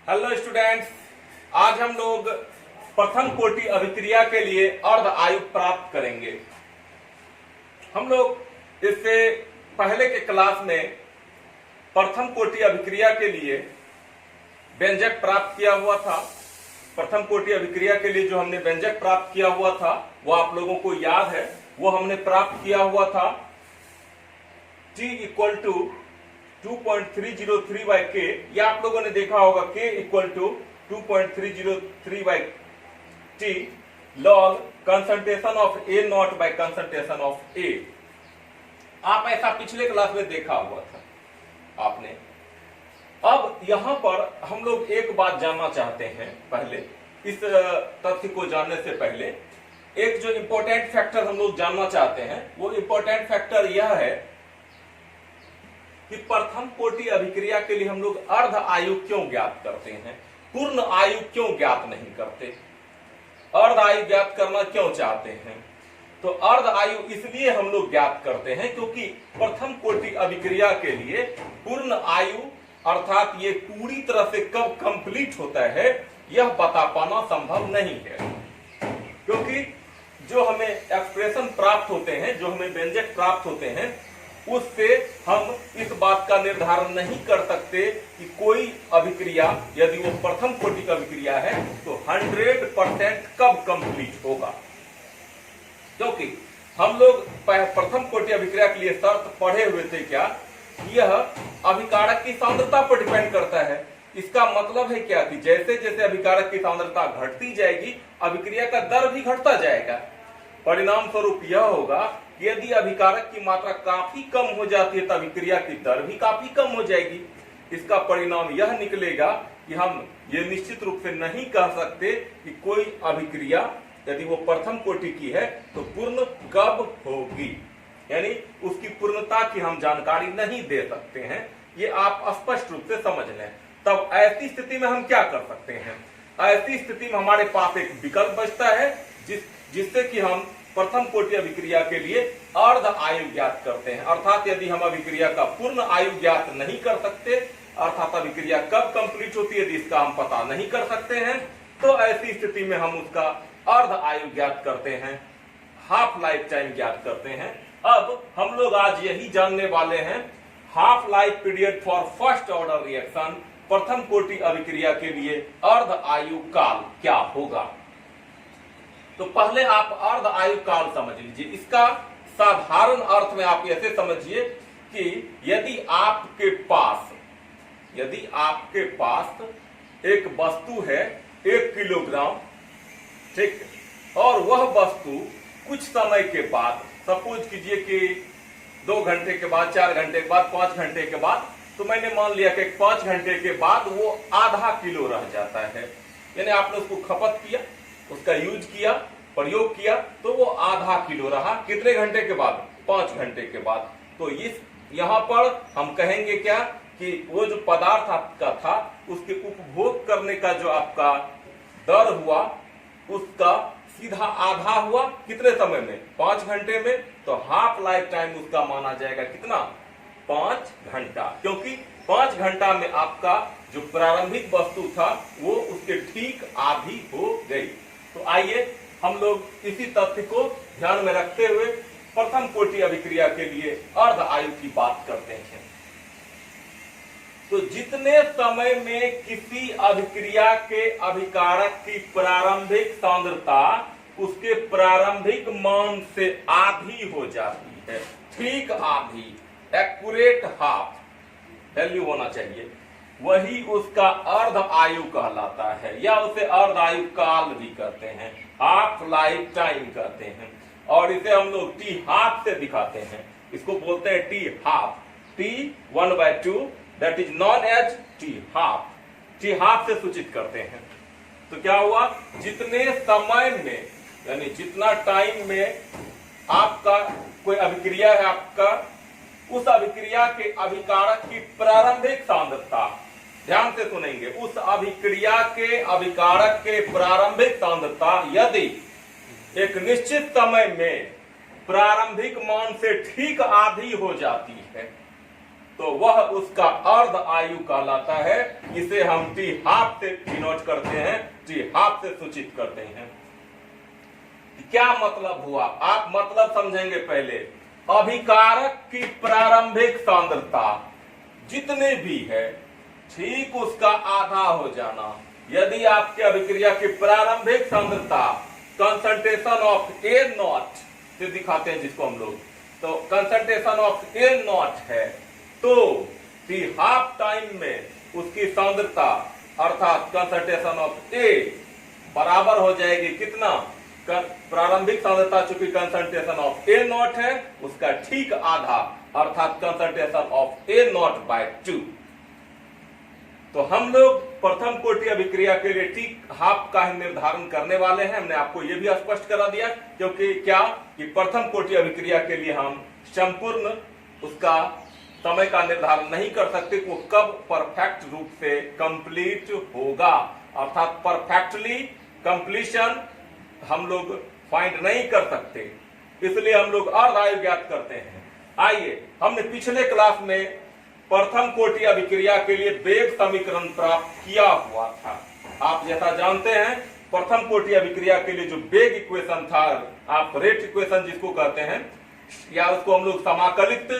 Hello students, आज हम लोग प्रथम कोटि अभिक्रिया के लिए अर्ध आयु प्राप्त करेंगे। हम लोग इससे पहले के क्लास में प्रथम कोटि अभिक्रिया के लिए व्यंजक प्राप्त किया हुआ था। प्रथम कोटि अभिक्रिया के लिए जो हमने व्यंजक प्राप्त किया हुआ था वो आप लोगों को याद है। वो हमने प्राप्त किया हुआ था T इक्वल टू 2.303 बाई के। या आप लोगों ने देखा होगा K equal to 2.303 by T log concentration of A naught by concentration of A। आप ऐसा पिछले क्लास में देखा हुआ था आपने। अब यहां पर हम लोग एक बात जानना चाहते हैं। पहले इस तथ्य को जानने से पहले एक जो इंपॉर्टेंट फैक्टर हम लोग जानना चाहते हैं वो इंपॉर्टेंट फैक्टर यह है कि प्रथम कोटि अभिक्रिया के लिए हम लोग अर्ध आयु क्यों ज्ञात करते हैं, पूर्ण आयु क्यों ज्ञात नहीं करते, अर्ध आयु ज्ञात करना क्यों चाहते हैं। तो अर्ध आयु इसलिए हम लोग ज्ञात करते हैं क्योंकि प्रथम कोटि अभिक्रिया के लिए पूर्ण आयु अर्थात ये पूरी तरह से कब कंप्लीट होता है यह बता पाना संभव नहीं है। क्योंकि जो हमें एक्सप्रेशन प्राप्त होते हैं, जो हमें व्यंजक प्राप्त होते हैं, उससे हम इस बात का निर्धारण नहीं कर सकते कि कोई अभिक्रिया यदि वो प्रथम कोटि की अभिक्रिया है तो 100% कब कंप्लीट होगा। क्योंकि हम लोग प्रथम कोटि अभिक्रिया के लिए शर्त पढ़े हुए थे क्या, यह अभिकारक की सांद्रता पर डिपेंड करता है। इसका मतलब है क्या कि जैसे जैसे अभिकारक की सांद्रता घटती जाएगी अभिक्रिया का दर भी घटता जाएगा। परिणाम स्वरूप यह होगा कि यदि अभिकारक की मात्रा काफी कम हो जाती है तो अभिक्रिया की दर भी काफी कम हो जाएगी। इसका परिणाम यह निकलेगा कि हम ये निश्चित रूप से नहीं कह सकते कि कोई अभिक्रिया यदि वो प्रथम कोटि की है तो पूर्ण कब होगी, यानी उसकी पूर्णता की हम जानकारी नहीं दे सकते हैं। ये आप स्पष्ट रूप से समझ लें। तब ऐसी स्थिति में हम क्या कर सकते हैं, ऐसी स्थिति में हमारे पास एक विकल्प बचता है जिससे कि हम प्रथम कोटि अभिक्रिया के लिए अर्ध आयु ज्ञात करते हैं। अर्थात यदि हम अभिक्रिया का पूर्ण आयु ज्ञात नहीं कर सकते, अर्थात अभिक्रिया कब कंप्लीट होती है इसका हम पता नहीं कर सकते हैं, तो ऐसी स्थिति में हम उसका अर्ध आयु ज्ञात करते हैं, हाफ लाइफ टाइम ज्ञात करते हैं। अब हम लोग आज यही जानने वाले हैं half life period for first order reaction, प्रथम कोटि अभिक्रिया के लिए अर्ध आयु काल क्या होगा। तो पहले आप अर्ध आयु काल समझ लीजिए। इसका साधारण अर्थ में आप ऐसे समझिए कि यदि आपके पास एक वस्तु है 1 किलोग्राम, ठीक, और वह वस्तु कुछ समय के बाद, सपोज कीजिए कि 2 घंटे के बाद, 4 घंटे के बाद, 5 घंटे के बाद, तो मैंने मान लिया कि 5 घंटे के बाद वो आधा किलो रह जाता है। यानी आपने उसको खपत किया, उसका यूज किया, प्रयोग किया, तो वो आधा किलो रहा। कितने घंटे के बाद? 5 घंटे के बाद। तो इस यहां पर हम कहेंगे क्या कि वो जो पदार्थ आपका था उसके उपभोग करने का जो आपका दर हुआ उसका सीधा आधा हुआ। कितने समय में? 5 घंटे में। तो हाफ लाइफ टाइम उसका माना जाएगा कितना? 5 घंटा। क्योंकि 5 घंटा में आपका जो प्रारंभिक वस्तु था वो उसके ठीक आधी हो गई। तो आइए हम लोग इसी तथ्य को ध्यान में रखते हुए प्रथम कोटि अभिक्रिया के लिए अर्ध आयु की बात करते हैं। तो जितने समय में किसी अभिक्रिया के अभिकारक की प्रारंभिक सांद्रता उसके प्रारंभिक मान से आधी हो जाती है, ठीक आधी, एक्यूरेट हाफ वैल्यू होना चाहिए, वही उसका अर्ध आयु कहलाता है, या उसे अर्ध आयु काल भी कहते हैं, हाफ लाइफ टाइम कहते हैं। और इसे हम लोग टी हाफ से दिखाते हैं। इसको बोलते हैं T half, T 1/2 that is known as T half. T half से सूचित करते हैं। तो क्या हुआ, जितने समय में, यानी जितना टाइम में आपका कोई अभिक्रिया है, आपका उस अभिक्रिया के अभिकारक की प्रारंभिक सांद्रता, ध्यान से सुनेंगे, उस अभिक्रिया के अभिकारक के प्रारंभिक सांद्रता यदि एक निश्चित समय में प्रारंभिक मान से ठीक आधी हो जाती है, तो वह उसका अर्ध आयु कहलाता है। इसे हम टी हाफ से डिनोट करते हैं, टी हाफ से सूचित करते हैं। क्या मतलब हुआ, आप मतलब समझेंगे। पहले अभिकारक की प्रारंभिक सांद्रता जितने भी है, ठीक उसका आधा हो जाना। यदि आपके अभिक्रिया की प्रारंभिक सांद्रता कंसंट्रेशन ऑफ ए नॉट से दिखाते हैं जिसको हम लोग, तो कंसंट्रेशन ऑफ ए नॉट है, तो टी हाफ टाइम में उसकी सांद्रता अर्थात कंसंट्रेशन ऑफ ए बराबर हो जाएगी कितना, प्रारंभिक सांद्रता चूंकि कंसंट्रेशन ऑफ ए नॉट है, उसका ठीक आधा अर्थात concentration of A naught by 2। तो हम लोग प्रथम कोटि अभिक्रिया के लिए टी हाफ का ही निर्धारण करने वाले हैं। हमने आपको यह भी स्पष्ट करा दिया, क्योंकि क्या कि प्रथम कोटि अभिक्रिया के लिए हम संपूर्ण उसका समय का निर्धारण नहीं कर सकते, वो कब परफेक्ट रूप से कंप्लीट होगा, अर्थात परफेक्टली कंप्लीशन हम लोग फाइंड नहीं कर सकते, इसलिए हम लोग अर्ध आयु ज्ञात करते हैं। आइए, हमने पिछले क्लास में प्रथम कोटि अभिक्रिया के लिए वेग समीकरण प्राप्त किया हुआ था। आप जैसा जानते हैं, प्रथम कोटि अभिक्रिया के लिए जो वेग इक्वेशन था, आप रेट इक्वेशन जिसको कहते हैं, या उसको हम लोग समाकलित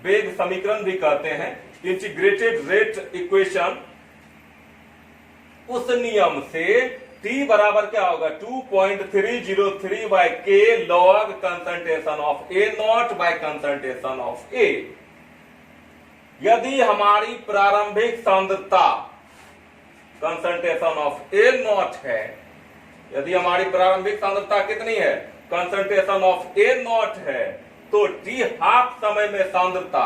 वेग समीकरण भी कहते हैं, इंटीग्रेटेड रेट इक्वेशन, उस नियम से T बराबर क्या होगा 2.303 by K log concentration of A naught by concentration of A। यदि हमारी प्रारंभिक सांद्रता कंसंट्रेशन ऑफ A नॉट है, यदि हमारी प्रारंभिक सांद्रता कितनी है, कंसंट्रेशन ऑफ A नॉट है, तो टी हाफ समय में सांद्रता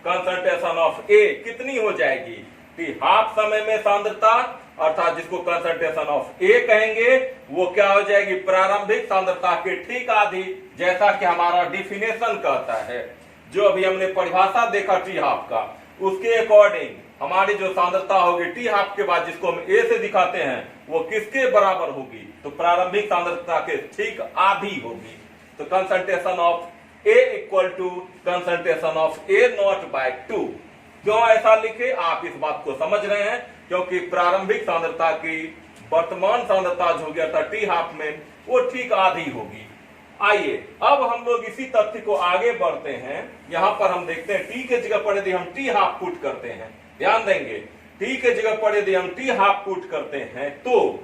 कंसंट्रेशन ऑफ ए कितनी हो जाएगी, टी हाफ समय में सांद्रता अर्थात जिसको कंसंट्रेशन ऑफ ए कहेंगे, वो क्या हो जाएगी, प्रारंभिक सांद्रता के ठीक आधी, जैसा कि हमारा डिफिनेशन कहता है, जो अभी हमने परिभाषा देखा टी हाफ का, उसके अकॉर्डिंग हमारी जो सांद्रता होगी टी हाफ के बाद जिसको हम ए से दिखाते हैं, वो किसके बराबर होगी, तो प्रारंभिक सांद्रता के ठीक आधी होगी। तो concentration of A equal to concentration of A naught by 2। क्यों ऐसा लिखे, आप इस बात को समझ रहे हैं, क्योंकि प्रारंभिक सांद्रता की वर्तमान सांद्रता जो होगी अर्थात टी हाफ में, वो ठीक आधी होगी। आइए, अब हम लोग इसी तथ्य को आगे बढ़ते हैं। यहां पर हम देखते हैं टी के जगह पर यदि हम टी हाफ पुट करते हैं, ध्यान देंगे, टी के जगह पर यदि हम टी हाफ पुट करते हैं, तो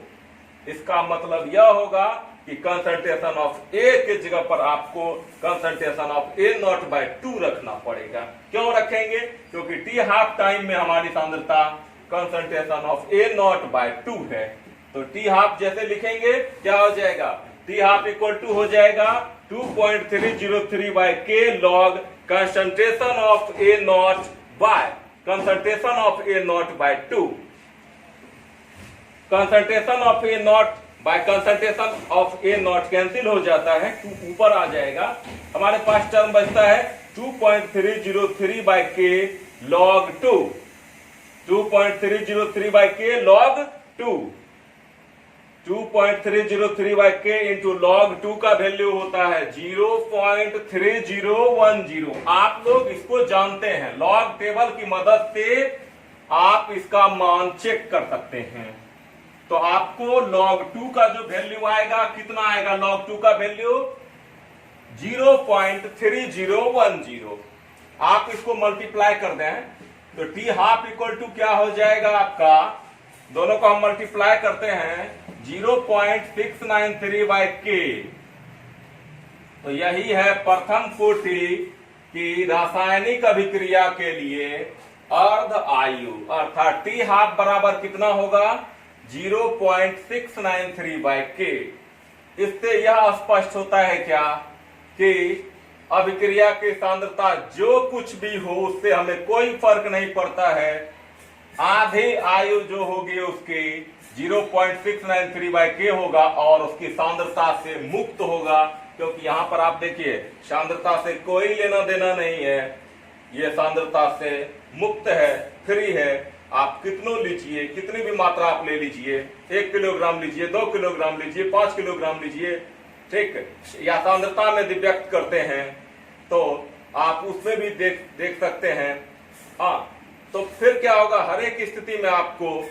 इसका मतलब यह होगा कि कंसंट्रेशन ऑफ ए के जगह पर आपको concentration of A naught by 2 रखना पड़ेगा। क्यों रखेंगे, क्योंकि टी हाफ टाइम में हमारी सांद्रता concentration of A naught by 2 है। तो टी हाफ जैसे लिखेंगे क्या हो जाएगा, टी हाफ इक्वल टू हो जाएगा 2.303 by K log concentration of A naught by concentration of A naught by 2। Concentration of A naught by concentration of A naught cancel हो जाता है, 2 ऊपर आ जाएगा, हमारे पास टर्म बचता है 2.303 by K log 2, 2.303 by K log 2, 2.303 by के into log 2 का वैल्यू होता है 0.3010। आप लोग इसको जानते हैं, लॉग टेबल की मदद से आप इसका मान चेक कर सकते हैं। तो आपको log 2 का जो वैल्यू आएगा, कितना आएगा log 2 का वैल्यू 0.3010। आप इसको मल्टीप्लाई कर दें तो टी हाफ इक्वल टू क्या हो जाएगा आपका, दोनों को हम मल्टीप्लाई करते हैं 0.693 बाय के। तो यही है प्रथम कोटि की रासायनिक अभिक्रिया के लिए अर्ध आयु, अर्थात टी हाफ बराबर कितना होगा 0.693 बाय के। इससे यह स्पष्ट होता है क्या कि अभिक्रिया की सांद्रता जो कुछ भी हो उससे हमें कोई फर्क नहीं पड़ता है, आधे आयु जो होगी उसकी 0.693 बाय के होगा और उसकी सांद्रता से मुक्त होगा, क्योंकि यहां पर आप देखिए सांद्रता से कोई लेना देना नहीं है, ये सांद्रता से मुक्त है, फ्री है। आप कितनों लीजिए, कितनी भी मात्रा आप ले लीजिए, 1 किलोग्राम लीजिए, 2 किलोग्राम लीजिए, 5 किलोग्राम लीजिए, ठीक, या सांद्रता में व्यक्त करते हैं तो आप उसमें भी देख सकते हैं हाँ, तो फिर क्या होगा, हर एक स्थिति में आपको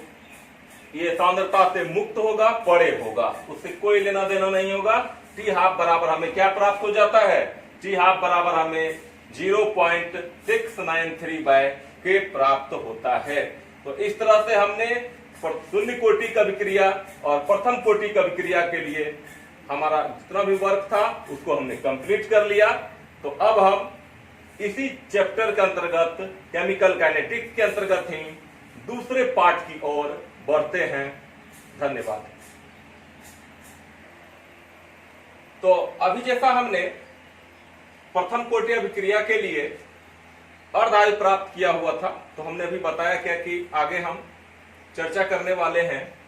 ये सांद्रता से मुक्त होगा, पड़े होगा, उससे कोई लेना देना नहीं होगा। टी हाफ बराबर हमें क्या प्राप्त हो जाता है, टी हाफ बराबर हमें 0.693 बाय के प्राप्त होता है। तो इस तरह से हमने शून्य कोटि का विक्रिया और प्रथम कोटि का विक्रिया के लिए हमारा जितना भी वर्क था उसको हमने कंप्लीट कर लिया। तो अब हम इसी चैप्टर के अंतर्गत केमिकल काइनेटिक्स के अंतर्गत ही दूसरे पार्ट की ओर बढ़ते हैं। धन्यवाद। तो अभी जैसा हमने प्रथम कोटि अभिक्रिया के लिए अर्धआयु प्राप्त किया हुआ था, तो हमने अभी बताया क्या कि आगे हम चर्चा करने वाले हैं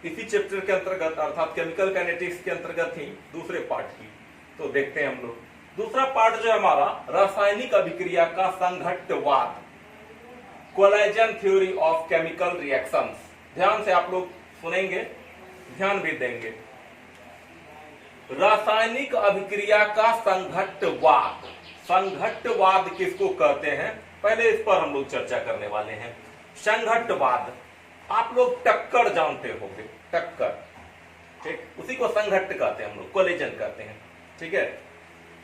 इसी चैप्टर के अंतर्गत अर्थात केमिकल काइनेटिक्स के अंतर्गत ही दूसरे पार्ट की। तो देखते हैं हम लोग दूसरा पार्ट जो हमारा रासायनिक अभिक्रिया का संघट्टवाद, collision theory of chemical reactions. ध्यान से आप लोग सुनेंगे, ध्यान भी देंगे। रासायनिक अभिक्रिया का संघट्टवाद, संघट्टवाद किसको कहते हैं, पहले इस पर हम लोग चर्चा करने वाले हैं। संघट्टवाद, आप लोग टक्कर जानते होंगे, टक्कर, ठीक, उसी को संघट्ट कहते हैं हम लोग, कोलेजन कहते हैं, ठीक है।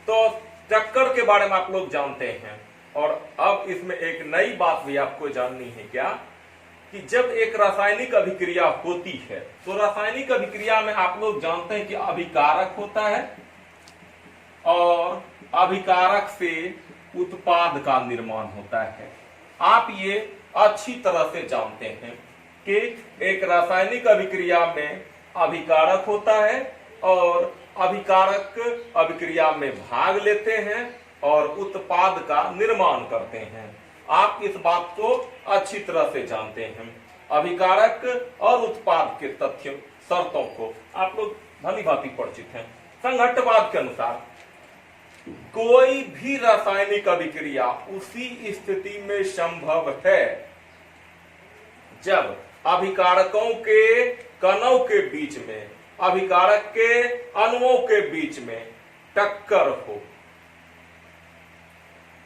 तो टक्कर के बारे में आप लोग जानते हैं। और अब इसमें एक नई बात भी आपको जाननी है, क्या कि जब एक रासायनिक अभिक्रिया होती है तो रासायनिक अभिक्रिया में आप लोग जानते हैं कि अभिकारक होता है और अभिकारक से उत्पाद का निर्माण होता है। आप ये अच्छी तरह से जानते हैं कि एक रासायनिक अभिक्रिया में अभिकारक होता है और अभिकारक अभिक्रिया में भाग लेते हैं और उत्पाद का निर्माण करते हैं। आप इस बात को अच्छी तरह से जानते हैं। अभिकारक और उत्पाद के तथ्य शर्तों को आप लोग भली भांति परिचित हैं। संघट्टवाद के अनुसार कोई भी रासायनिक अभिक्रिया उसी स्थिति में संभव है जब अभिकारकों के कणों के बीच में, अभिकारक के अणुओं के बीच में टक्कर हो।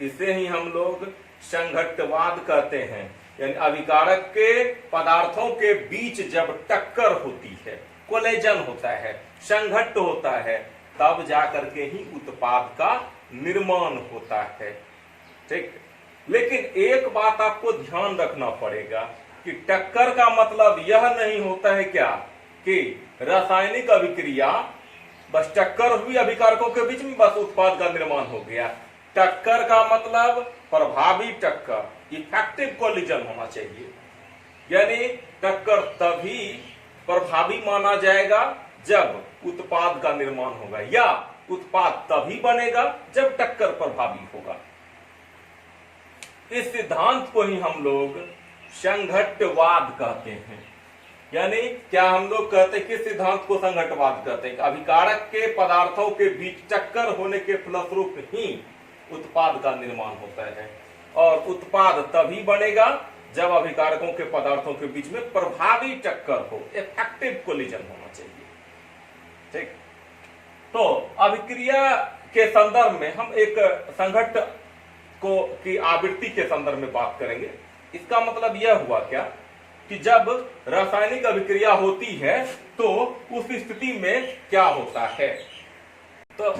इसे ही हम लोग संघट्टवाद कहते हैं। यानी अभिकारक के पदार्थों के बीच जब टक्कर होती है, कोलेजन होता है, संघट्ट होता है, तब जाकर के ही उत्पाद का निर्माण होता है, ठीक। लेकिन एक बात आपको ध्यान रखना पड़ेगा कि टक्कर का मतलब यह नहीं होता है क्या कि रासायनिक अभिक्रिया बस टक्कर हुई अभिकारकों के बीच में, बस उत्पाद का निर्माण हो गया। टक्कर का मतलब प्रभावी टक्कर, इफेक्टिव कोलिजन होना चाहिए। यानी टक्कर तभी प्रभावी माना जाएगा जब उत्पाद का निर्माण होगा, या उत्पाद तभी बनेगा जब टक्कर प्रभावी होगा। इस सिद्धांत को ही हम लोग संघट्टवाद कहते हैं। यानी क्या हम लोग कहते हैं, किस सिद्धांत को संघट्टवाद कहते हैं? अभिकारक के पदार्थों के बीच टक्कर होने के फलस्वरूप ही उत्पाद का निर्माण होता है और उत्पाद तभी बनेगा जब अभिकारकों के पदार्थों के बीच में प्रभावी टक्कर हो, इफेक्टिव कोलिजन होना चाहिए, ठीक। तो अभिक्रिया के संदर्भ में हम एक संघट्ट को की आवृत्ति के संदर्भ में बात करेंगे। इसका मतलब यह हुआ क्या कि जब रासायनिक अभिक्रिया होती है तो उस स्थिति में क्या होता है, तो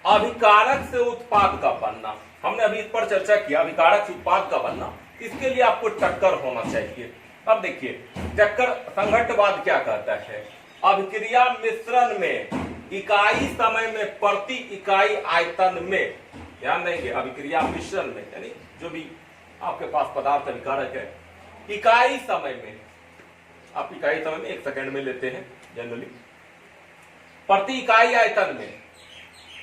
अभिकारक से उत्पाद का बनना, हमने अभी इस पर चर्चा किया। अभिकारक से उत्पाद का बनना, इसके लिए आपको टक्कर होना चाहिए। अब देखिए टक्कर, संघट्टवाद क्या कहता है, अभिक्रिया मिश्रण में इकाई समय में प्रति इकाई आयतन में, ध्यान देंगे अभिक्रिया मिश्रण में, यानी जो भी आपके पास पदार्थ अभिकारक है, इकाई समय में, आप इकाई समय में 1 सेकंड में लेते हैं जनरली, प्रति इकाई आयतन में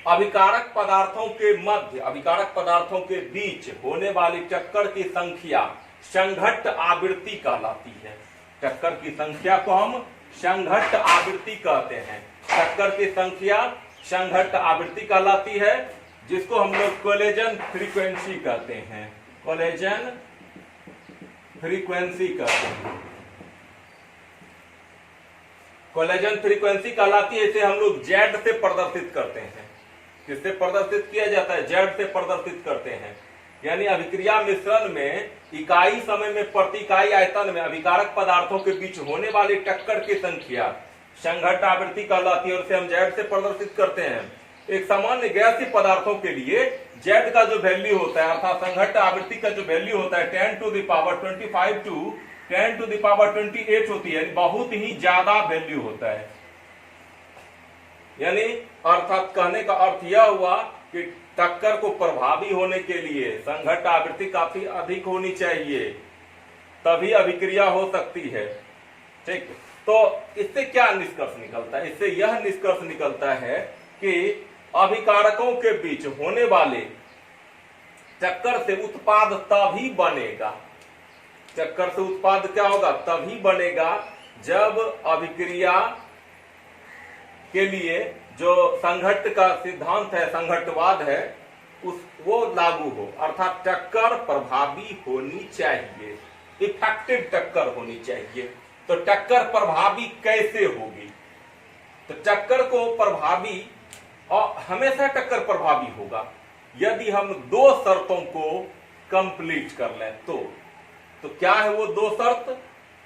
अभिकारक पदार्थों के मध्य, अभिकारक पदार्थों के बीच होने वाली टक्कर की संख्या संघट्ट आवृत्ति कहलाती है। टक्कर की संख्या को हम संघट्ट आवृत्ति कहते हैं। टक्कर की संख्या संघट्ट आवृत्ति कहलाती है, जिसको हम लोग कोलेजन फ्रीक्वेंसी कहते हैं। कोलेजन फ्रीक्वेंसी कहते हैं, कोलेजन फ्रीक्वेंसी कहलाती है। इसे हम लोग जेड से प्रदर्शित करते हैं। किससे प्रदर्शित किया जाता है? जेड से प्रदर्शित करते हैं। यानी अभिक्रिया मिश्रण में इकाई समय में प्रति इकाई आयतन में अभिकारक पदार्थों के बीच होने वाली टक्कर की संख्या संघट्ट आवृत्ति कहलाती है और इसे हम जेड से प्रदर्शित करते हैं। एक सामान्य गैसीय पदार्थों के लिए जेड का जो वैल्यू होता है अर्थात संघट्ट आवृत्ति का जो वैल्यू होता है 10 to the power 25 to 10 to the power 28 होती है, बहुत ही ज्यादा वैल्यू होता है। यानी अर्थात कहने का अर्थ यह हुआ कि टक्कर को प्रभावी होने के लिए संघट्ट आवृत्ति काफी अधिक होनी चाहिए, तभी अभिक्रिया हो सकती है। ठीक, तो इससे क्या निष्कर्ष निकलता है? इससे यह निष्कर्ष निकलता है कि अभिकारकों के बीच होने वाले टक्कर से उत्पाद तभी बनेगा, टक्कर से उत्पाद क्या होगा? तभी बनेगा जब अभिक्रिया के लिए जो संघट्ट का सिद्धांत है, संघट्टवाद है, वो लागू हो, अर्थात टक्कर प्रभावी होनी चाहिए, इफेक्टिव टक्कर होनी चाहिए। तो टक्कर प्रभावी कैसे होगी? तो टक्कर को प्रभावी और हमेशा टक्कर प्रभावी होगा यदि हम दो शर्तों को कंप्लीट कर लें। तो क्या है वो दो शर्त?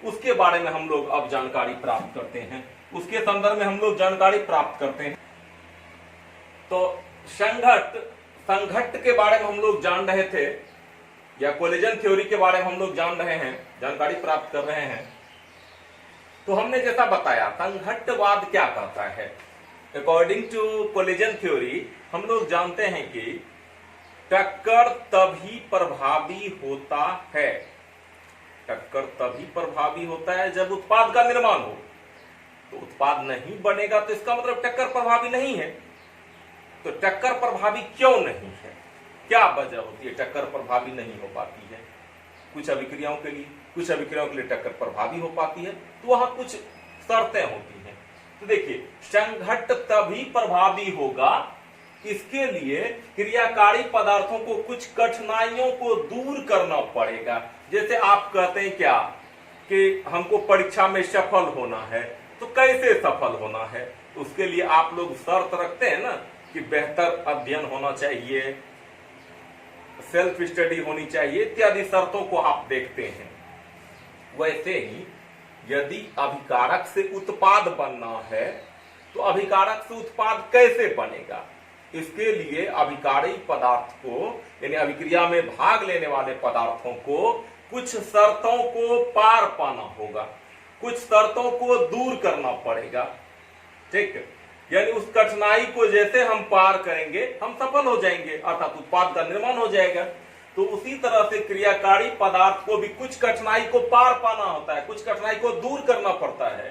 उसके बारे में हम लोग अब जानकारी प्राप्त करते हैं, उसके संदर्भ में हम लोग जानकारी प्राप्त करते हैं। तो संघट्ट के बारे में हम लोग जान रहे थे, या कोलिजन थ्योरी के बारे में हम लोग जान रहे हैं, जानकारी प्राप्त कर रहे हैं। तो हमने जैसा बताया संघट्टवाद क्या कहता है, अकॉर्डिंग टू कोलिजन थ्योरी हम लोग जानते हैं कि टक्कर तभी प्रभावी होता है, टक्कर तभी प्रभावी होता है जब उत्पाद का निर्माण हो। तो उत्पाद नहीं बनेगा तो इसका मतलब टक्कर प्रभावी नहीं है। तो टक्कर प्रभावी क्यों नहीं है? क्या वजह होती है टक्कर प्रभावी नहीं हो पाती है? कुछ अभिक्रियाओं के लिए, कुछ अभिक्रियाओं के लिए टक्कर प्रभावी हो पाती है, तो वहां कुछ शर्तें होती हैं। तो देखिए, संघट्ट तभी प्रभावी होगा, इसके लिए क्रियाकारी पदार्थों को कुछ कठिनाइयों को दूर करना पड़ेगा। जैसे आप कहते हैं क्या कि हमको परीक्षा में सफल होना है, तो कैसे सफल होना है? उसके लिए आप लोग शर्त रखते हैं ना कि बेहतर अध्ययन होना चाहिए, सेल्फ स्टडी होनी चाहिए, इत्यादि शर्तों को आप देखते हैं। वैसे ही यदि अभिकारक से उत्पाद बनना है तो अभिकारक से उत्पाद कैसे बनेगा? इसके लिए अभिकारी पदार्थ को, यानी अभिक्रिया में भाग लेने वाले पदार्थों को कुछ शर्तों को पार पाना होगा, कुछ शर्तों को दूर करना पड़ेगा। ठीक, यानी उस कठिनाई को जैसे हम पार करेंगे हम सफल हो जाएंगे, अर्थात उत्पाद का निर्माण हो जाएगा। तो उसी तरह से क्रियाकारी पदार्थ को भी कुछ कठिनाई को पार पाना होता है, कुछ कठिनाई को दूर करना पड़ता है,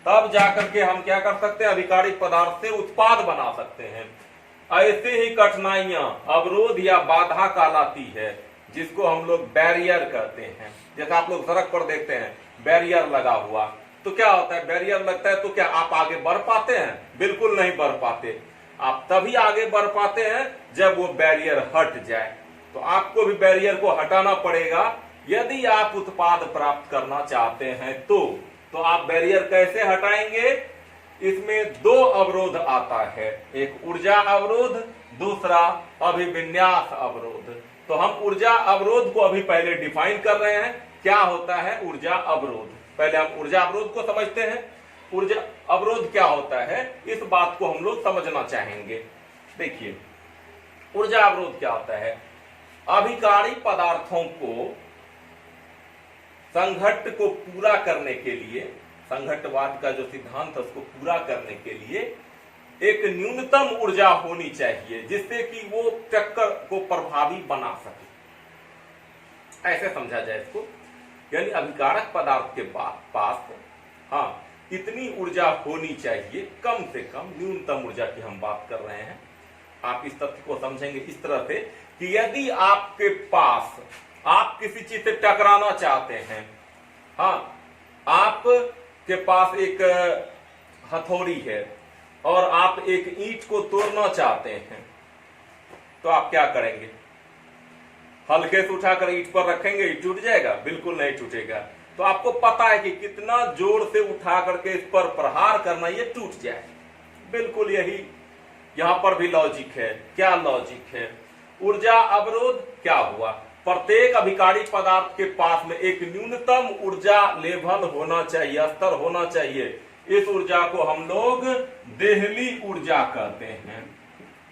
तब जाकर के हम क्या कर सकते हैं? अभिकारी पदार्थ से उत्पाद बना सकते हैं। ऐसे ही कठिनाइयां अवरोध या बाधा कहलाती है, जिसको हम लोग बैरियर कहते हैं। जैसे आप लोग सड़क पर देखते हैं बैरियर लगा हुआ, तो क्या होता है? बैरियर लगता है तो क्या आप आगे बढ़ पाते हैं? बिल्कुल नहीं बढ़ पाते। आप तभी आगे बढ़ पाते हैं जब वो बैरियर हट जाए। तो आपको भी बैरियर को हटाना पड़ेगा यदि आप उत्पाद प्राप्त करना चाहते हैं। तो आप बैरियर कैसे हटाएंगे? इसमें दो अवरोध आता है, एक ऊर्जा अवरोध, दूसरा अभिविन्यास अवरोध। तो हम ऊर्जा अवरोध को अभी पहले डिफाइन कर रहे हैं। क्या होता है ऊर्जा अवरोध? पहले हम ऊर्जा अवरोध को समझते हैं। ऊर्जा अवरोध क्या होता है, इस बात को हम लोग समझना चाहेंगे। देखिए, ऊर्जा अवरोध क्या होता है? अभिकारी पदार्थों को संघट्ट को पूरा करने के लिए, संघट्टवाद का जो सिद्धांत है उसको पूरा करने के लिए एक न्यूनतम ऊर्जा होनी चाहिए, जिससे कि वो टक्कर को प्रभावी बना सके। ऐसे समझा जाए इसको, यानी अभिकारक पदार्थ के पास इतनी ऊर्जा होनी चाहिए, कम से कम न्यूनतम ऊर्जा की हम बात कर रहे हैं। आप इस तथ्य को समझेंगे इस तरह से कि यदि आपके पास, आप किसी चीज से टकराना चाहते हैं, आपके पास एक हथौड़ी है और आप एक ईंट को तोड़ना चाहते हैं, तो आप क्या करेंगे? हल्के से उठाकर ईंट पर रखेंगे, ईंट टूट जाएगा? बिल्कुल नहीं टूटेगा। तो आपको पता है कि कितना जोर से उठा करके इस पर प्रहार करना ये टूट जाए। बिल्कुल यही यहां पर भी लॉजिक है। क्या लॉजिक है? ऊर्जा अवरोध क्या हुआ? प्रत्येक अभिकारी पदार्थ के पास में एक न्यूनतम ऊर्जा लेवल होना चाहिए, स्तर होना चाहिए। इस ऊर्जा को हम लोग देहली ऊर्जा कहते हैं।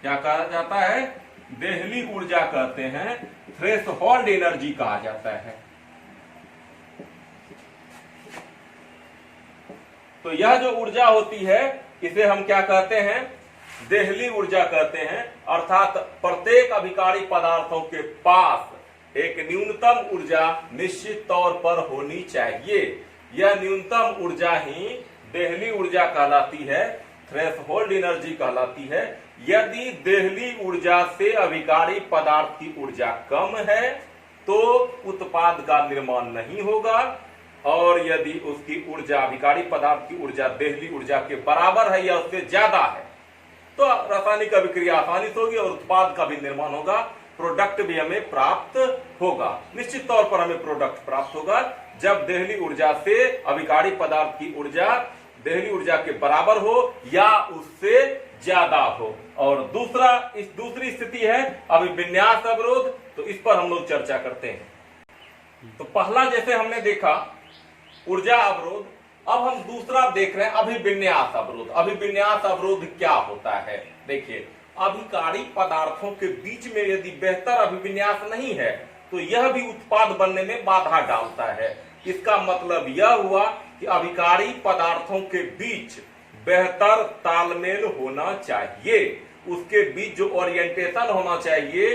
क्या कहा जाता है? देहली ऊर्जा कहते हैं। थ्रेशोल्ड एनर्जी कहा जाता है। तो यह जो ऊर्जा होती है इसे हम क्या कहते हैं? देहली ऊर्जा कहते हैं। अर्थात प्रत्येक अभिकारी पदार्थों के पास एक न्यूनतम ऊर्जा निश्चित तौर पर होनी चाहिए। यह न्यूनतम ऊर्जा ही देहली ऊर्जा कहलाती है, थ्रेशोल्ड एनर्जी कहलाती है। यदि देहली ऊर्जा से अभिकारी पदार्थ की ऊर्जा कम है तो उत्पाद का निर्माण नहीं होगा, और यदि उसकी ऊर्जा अभिकारी पदार्थ की ऊर्जा देहली ऊर्जा के बराबर है या उससे ज्यादा है तो रासायनिक अभिक्रिया आसानी से होगी और उत्पाद का भी निर्माण होगा, प्रोडक्ट भी हमें प्राप्त होगा। निश्चित तौर पर हमें प्रोडक्ट प्राप्त होगा जब देहली ऊर्जा से अभिकारी पदार्थ की ऊर्जा देहली ऊर्जा के बराबर हो या उससे ज्यादा हो। और दूसरी स्थिति है अभिविन्यास अवरोध। तो इस पर हम लोग चर्चा करते हैं। तो पहला जैसे हमने देखा ऊर्जा अवरोध, अब हम दूसरा देख रहे हैं अभिविन्यास अवरोध। अभिविन्यास अवरोध क्या होता है? देखिए, अभिकारी पदार्थों के बीच में यदि बेहतर अभिविन्यास नहीं है तो यह भी उत्पाद बनने में बाधा डालता है। इसका मतलब यह हुआ कि अभिकारी पदार्थों के बीच बेहतर तालमेल होना चाहिए, उसके बीच जो ओरिएंटेशन होना चाहिए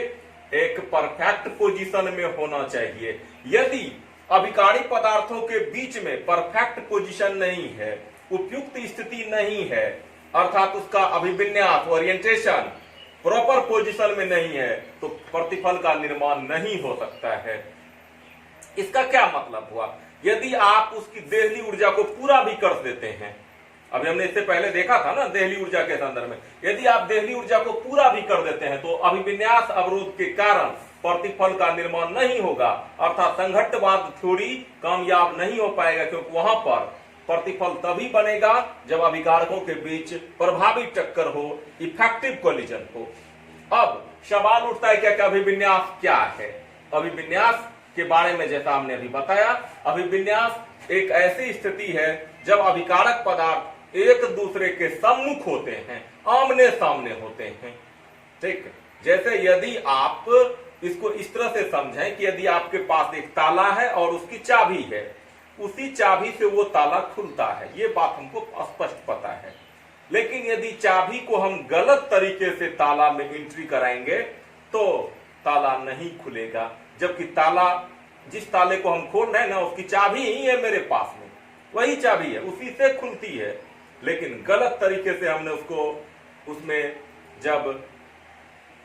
एक परफेक्ट पोजीशन में होना चाहिए। यदि अभिकारी पदार्थों के बीच में परफेक्ट पोजीशन नहीं है, उपयुक्त स्थिति नहीं है, अर्थात उसका अभिविन्यास ओरिएंटेशन प्रॉपर पोजीशन में नहीं है तो प्रतिफल का निर्माण नहीं हो सकता है। इसका क्या मतलब हुआ? यदि आप उसकी देहली ऊर्जा को पूरा भी कर देते हैं, अभी हमने इससे पहले देखा था ना देहली ऊर्जा के संदर्भ में, यदि आप देहली ऊर्जा को पूरा भी कर देते हैं तो अभिविन्यास अवरोध के कारण प्रतिफल का निर्माण नहीं होगा, अर्थात संघट्टवाद थ्योरी कामयाब नहीं हो पाएगा, क्योंकि वहां पर प्रतिफल तभी बनेगा जब अभिकारकों के बीच प्रभावी टक्कर हो, इफेक्टिव कोलिजन हो। अब सवाल उठता है कि अभिविन्यास क्या है? अभिविन्यास के बारे में जैसा हमने अभी बताया, अभिविन्यास एक ऐसी स्थिति है जब अभिकारक पदार्थ एक दूसरे के सम्मुख होते हैं, आमने सामने होते हैं। ठीक, जैसे यदि आप इसको इस तरह से समझें कि यदि आपके पास एक ताला है और उसकी चाबी है, उसी चाबी से वो ताला खुलता है, ये बात हमको स्पष्ट पता है। लेकिन यदि चाबी को हम गलत तरीके से ताला में एंट्री कराएंगे तो ताला नहीं खुलेगा, जबकि ताला जिस ताले को हम खोल रहे हैं ना उसकी चाबी ही है मेरे पास में, वही चाबी है, उसी से खुलती है। लेकिन गलत तरीके से हमने उसमें जब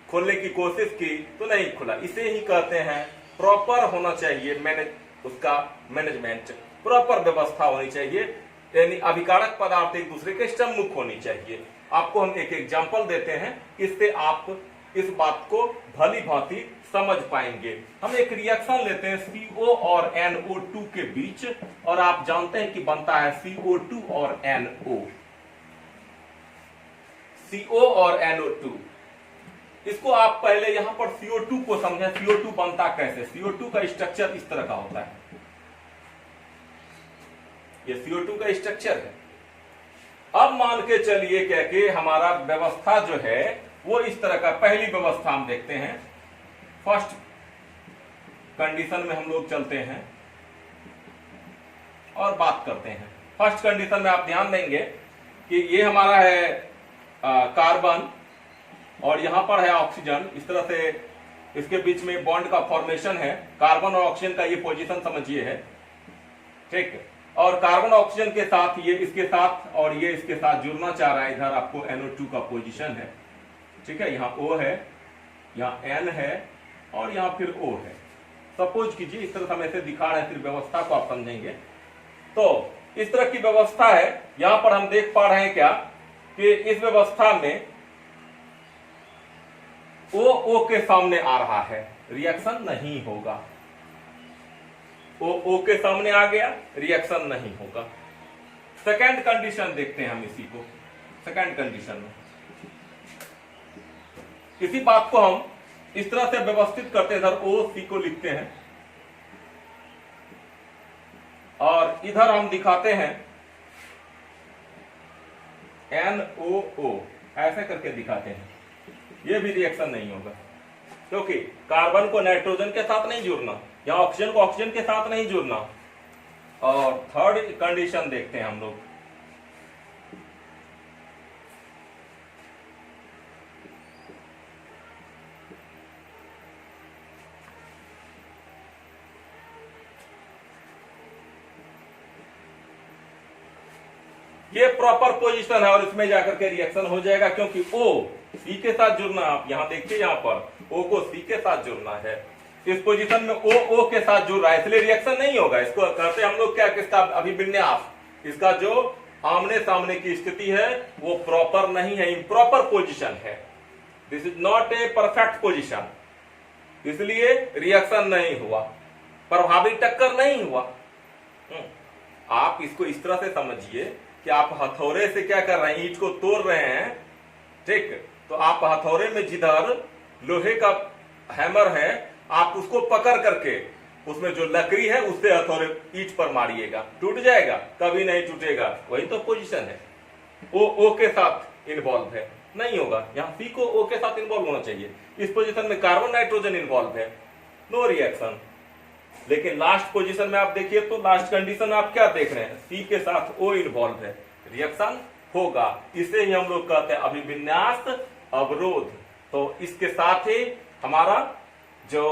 खोलने की कोशिश की तो नहीं खुला। इसे ही कहते हैं प्रॉपर होना चाहिए उसका मैनेजमेंट, प्रॉपर व्यवस्था होनी चाहिए, यानी अभिकारक पदार्थ एक दूसरे के सम्मुख होनी चाहिए। आपको हम एक एग्जांपल देते हैं, इससे आप इस बात को भली भांति समझ पाएंगे। हम एक रिएक्शन लेते हैं CO और NO2 के बीच, और आप जानते हैं कि बनता है CO2 और NO। CO और NO2, इसको आप पहले यहां पर CO2 को समझें। CO2 बनता कैसे? CO2 का स्ट्रक्चर इस तरह का होता है, ये CO2 का स्ट्रक्चर है। अब मान के चलिए कि हमारा व्यवस्था जो है वो इस तरह का, पहली व्यवस्था हम देखते हैं, फर्स्ट कंडीशन में हम लोग चलते हैं और बात करते हैं। फर्स्ट कंडीशन में आप ध्यान देंगे कि ये हमारा है कार्बन और यहां पर है ऑक्सीजन। इस तरह से इसके बीच में बॉन्ड का फॉर्मेशन है, कार्बन और ऑक्सीजन का ये पोजीशन समझिए है, ठीक है। और कार्बन ऑक्सीजन के साथ ये इसके साथ और ये इसके साथ जुड़ना चाह रहा है, इधर आपको NO2 का पोजीशन है, ठीक है। यहाँ O है, यहाँ N है और यहाँ फिर O है। सपोज कीजिए इस तरह से हम ऐसे दिखा रहे हैं, फिर व्यवस्था को आप समझेंगे। तो इस तरह की व्यवस्था है। यहां पर हम देख पा रहे हैं क्या कि इस व्यवस्था में O के सामने आ रहा है, रिएक्शन नहीं होगा। O के सामने आ गया, रिएक्शन नहीं होगा। सेकेंड कंडीशन देखते हैं हम इसी को। सेकेंड कंडीशन में इसी बात को हम इस तरह से व्यवस्थित करते हैं, इधर OC को लिखते हैं और इधर हम दिखाते हैं NOO, ऐसे करके दिखाते हैं। ये भी रिएक्शन नहीं होगा क्योंकि कार्बन को नाइट्रोजन के साथ नहीं जुड़ना, या ऑक्सीजन को ऑक्सीजन के साथ नहीं जुड़ना। और थर्ड कंडीशन देखते हैं हम लोग, ये प्रॉपर पोजीशन है और इसमें जाकर के रिएक्शन हो जाएगा, क्योंकि O C के साथ जुड़ना, आप यहां देखिए, यहां पर O को C के साथ जुड़ना है। इस पोजीशन में O के साथ जुड़ रहा है, इसलिए रिएक्शन नहीं होगा। इसको कहते हैं हम लोग क्या, किसका अभिविन्यास। इसका जो आमने सामने की स्थिति है वो प्रॉपर नहीं है, इम्प्रॉपर पोजीशन है। This is not a perfect position, इसलिए रिएक्शन नहीं हुआ, प्रभावी टक्कर नहीं हुआ। आप इसको इस तरह से समझिए कि आप हथौड़े से क्या कर रहे हैं, ईंट को तोड़ रहे हैं, ठीक। तो आप हथौड़े में जिधर लोहे का हैमर है, आप उसको पकड़ करके उसमें जो लकड़ी है उससे हथौड़े ईंट पर मारिएगा, टूट जाएगा? कभी नहीं टूटेगा। वही तो पोजीशन है। O के साथ इन्वॉल्व है, नहीं होगा। यहाँ C को O के साथ इन्वॉल्व होना चाहिए। इस पोजीशन में कार्बन नाइट्रोजन इन्वॉल्व है, नो रिएक्शन। लेकिन लास्ट पोजीशन में आप देखिए तो लास्ट कंडीशन में आप क्या देख रहे हैं, C के साथ O इन्वॉल्व है, रिएक्शन होगा। इसे ही हम लोग कहते हैं अभिविन्यास अवरोध। तो इसके साथ ही हमारा जो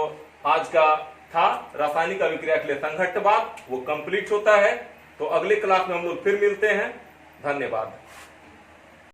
आज का था रासायनिक अभिक्रिया के लिए संघट्टवाद वो कंप्लीट होता है। तो अगले क्लास में हम लोग फिर मिलते हैं। धन्यवाद।